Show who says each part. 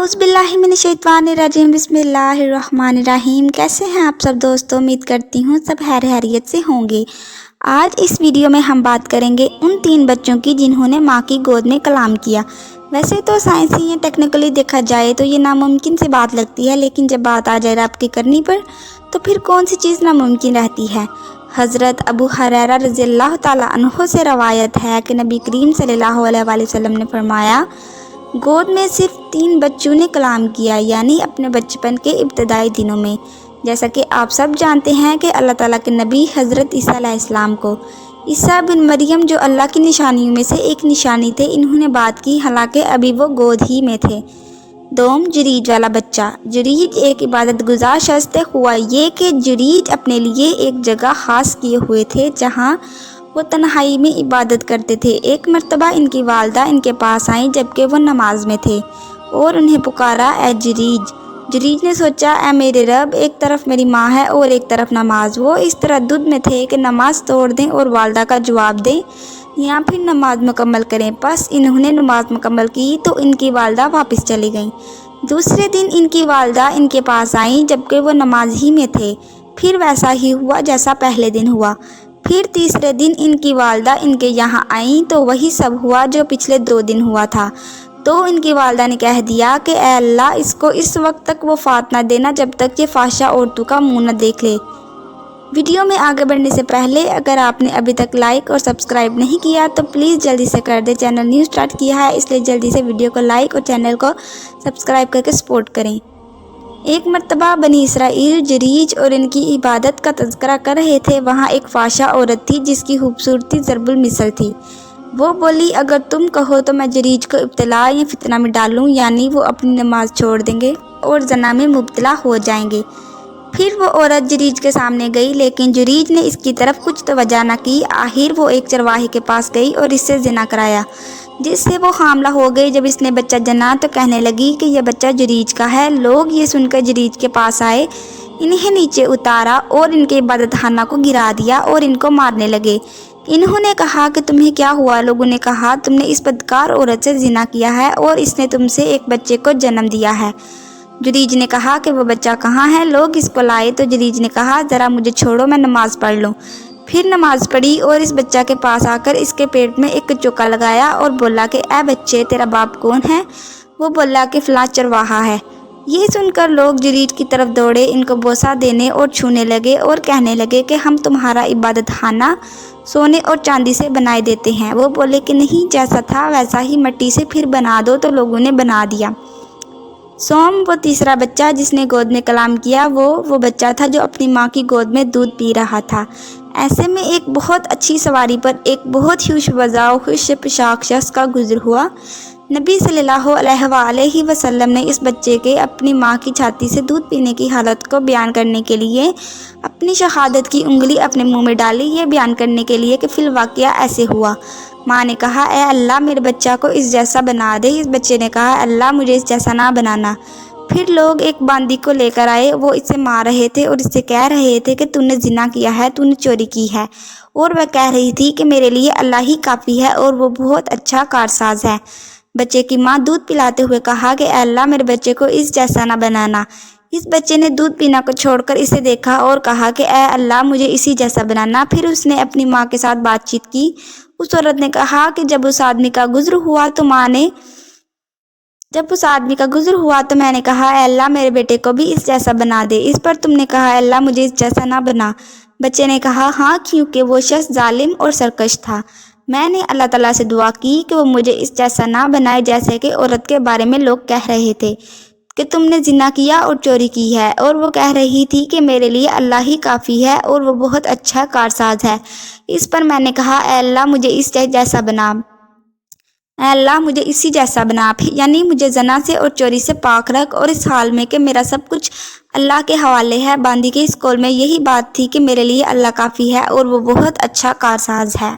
Speaker 1: आउज़ बिल्लाहि मिनश्शैतानिर्रजीम बिस्मिल्लाहिर्रहमानिर्रहीम। कैसे हैं आप सब दोस्तों? उम्मीद करती हूँ सब खैरियत से होंगे। आज इस वीडियो में हम बात करेंगे उन 3 बच्चों की जिन्होंने माँ की गोद में कलाम किया। वैसे तो साइंसी या टेक्निकली देखा जाए तो ये नामुमकिन सी बात लगती है, लेकिन जब बात आ जाए रब की करनी पर तो फिर कौन सी चीज़ नामुमकिन रहती है। हज़रत अबू हुरैरा रज़ियल्लाहु ताला अन्हु से रवायत है कि नबी करीम सल्लल्लाहु अलैहि वसल्लम ने फरमाया, गोद में सिर्फ 3 बच्चों ने कलाम किया, यानी अपने बचपन के इब्तदाई दिनों में। जैसा कि आप सब जानते हैं कि अल्लाह ताला के नबी हज़रत ईसा अलैहिस्सलाम को ईसा बिन मरियम जो अल्लाह की निशानियों में से एक निशानी थे, इन्होंने बात की, हालांकि अभी वो गोद ही में थे। दोम जुरीज वाला बच्चा। जुरीज एक इबादत गुजार शख्स थे। हुआ ये कि जुरीज अपने लिए एक जगह खास किए हुए थे जहाँ वो तन्हाई में इबादत करते थे। एक मर्तबा इनकी वालदा इनके पास आई जबकि वो नमाज में थे और उन्हें पुकारा, ए जुरीज। जुरीज ने सोचा, ए मेरे रब, एक तरफ मेरी माँ है और एक तरफ नमाज। वो इस तरद्दुद में थे कि नमाज तोड़ दें और वालदा का जवाब दें या फिर नमाज मुकम्मल करें। बस इन्होंने नमाज मुकम्मल की तो इनकी वालदा वापस चली गईं। दूसरे दिन इनकी वालदा इनके पास आई जबकि वो नमाज ही में थे। फिर वैसा ही हुआ जैसा पहले दिन हुआ। फिर तीसरे दिन इनकी वालदा इनके यहाँ आई तो वही सब हुआ जो पिछले 2 दिन हुआ था। तो इनकी वालदा ने कह दिया कि ए अल्लाह, इसको इस वक्त तक वफ़ात न देना जब तक ये फाशा औरतों का मुँह न देख ले। वीडियो में आगे बढ़ने से पहले अगर आपने अभी तक लाइक और सब्सक्राइब नहीं किया तो प्लीज़ जल्दी से कर दे। चैनल न्यू स्टार्ट किया है, इसलिए जल्दी से वीडियो को लाइक और चैनल को सब्सक्राइब करके सपोर्ट करें। एक मर्तबा बनी इसराइल जुरीज और इनकी इबादत का तज़किरा कर रहे थे। वहाँ एक फाशा औरत थी जिसकी खूबसूरती ज़रबुल मिसल थी। वो बोली, अगर तुम कहो तो मैं जुरीज को इब्तिला या फितना में डालूं, यानी वो अपनी नमाज छोड़ देंगे और जना में मुब्तला हो जाएंगे। फिर वो औरत जुरीज के सामने गई, लेकिन जुरीज ने इसकी तरफ कुछ तवज्जो न की। आखिर वो एक चरवाहे के पास गई और इससे ज़िना कराया, जिससे वो हामला हो गई। जब इसने बच्चा जना तो कहने लगी कि यह बच्चा जुरीज का है। लोग ये सुनकर जुरीज के पास आए, इन्हें नीचे उतारा और इनके इबादतखाना को गिरा दिया और इनको मारने लगे। इन्होंने कहा कि तुम्हें क्या हुआ? लोगों ने कहा, तुमने इस बदकार औरत से ज़िना किया है और इसने तुमसे एक बच्चे को जन्म दिया है। जुरीज ने कहा कि वो बच्चा कहाँ है? लोग इसको लाए तो जुरीज ने कहा, ज़रा मुझे छोड़ो, मैं नमाज पढ़ लूँ। फिर नमाज पढ़ी और इस बच्चा के पास आकर इसके पेट में एक चौका लगाया और बोला कि ए बच्चे, तेरा बाप कौन है? वो बोला कि फ़लाँ चरवाहा है। ये सुनकर लोग जुरीज की तरफ दौड़े, इनको बोसा देने और छूने लगे और कहने लगे कि हम तुम्हारा इबादतखाना सोने और चांदी से बनाए देते हैं। वो बोले कि नहीं, जैसा था वैसा ही मिट्टी से फिर बना दो। तो लोगों ने बना दिया। सोम, वो तीसरा बच्चा जिसने गोद में कलाम किया, वो बच्चा था जो अपनी माँ की गोद में दूध पी रहा था। ऐसे में एक बहुत अच्छी सवारी पर एक बहुत ही खुशबज़ाओ खुश पोशाक शख्स का गुज़र हुआ। नबी सल्लल्लाहु अलैहि वसल्लम ने इस बच्चे के अपनी माँ की छाती से दूध पीने की हालत को बयान करने के लिए अपनी शहादत की उंगली अपने मुंह में डाली, ये बयान करने के लिए कि फिल वाक़या ऐसे हुआ। माँ ने कहा, ए अल्लाह, मेरे बच्चा को इस जैसा बना दे। इस बच्चे ने कहा, अल्लाह, मुझे इस जैसा ना बनाना। फिर लोग एक बांदी को लेकर आए। वो इसे मार रहे थे और इससे कह रहे थे कि तूने जिना किया है, तूने चोरी की है। और वह कह रही थी कि मेरे लिए अल्लाह ही काफ़ी है और वो बहुत अच्छा कारसाज है। बच्चे की माँ दूध पिलाते हुए कहा कि अल्लाह, मेरे बच्चे को इस जैसा ना बनाना। इस बच्चे ने दूध पीना को छोड़कर इसे देखा और कहा कि ए अल्लाह, मुझे इसी जैसा बनाना। फिर उसने अपनी माँ के साथ बातचीत की। उस औरत ने कहा कि जब उस आदमी का गुज़र हुआ तो मैंने कहा, अल्लाह, मेरे बेटे को भी इस जैसा बना दे। इस पर तुमने कहा, अल्लाह, मुझे इस जैसा ना बना। बच्चे ने कहा, हाँ, क्योंकि वो शख्स जालिम और सरकश था। मैंने अल्लाह ताला से दुआ की कि वो मुझे इस जैसा ना बनाए जैसे कि औरत के बारे में लोग कह रहे थे कि तुमने जिना किया और चोरी की है। और वो कह रही थी कि मेरे लिए अल्लाह ही काफ़ी है और वो बहुत अच्छा कारसाज है। इस पर मैंने कहा, अल्लाह, मुझे इस जैसा बना। अल्लाह, मुझे इसी जैसा बना, यानी मुझे जना से और चोरी से पाक रख और इस हाल में कि मेरा सब कुछ अल्लाह के हवाले है। बांदी के इस कौल में यही बात थी कि मेरे लिए अल्लाह काफ़ी है और वो बहुत अच्छा कारसाज है।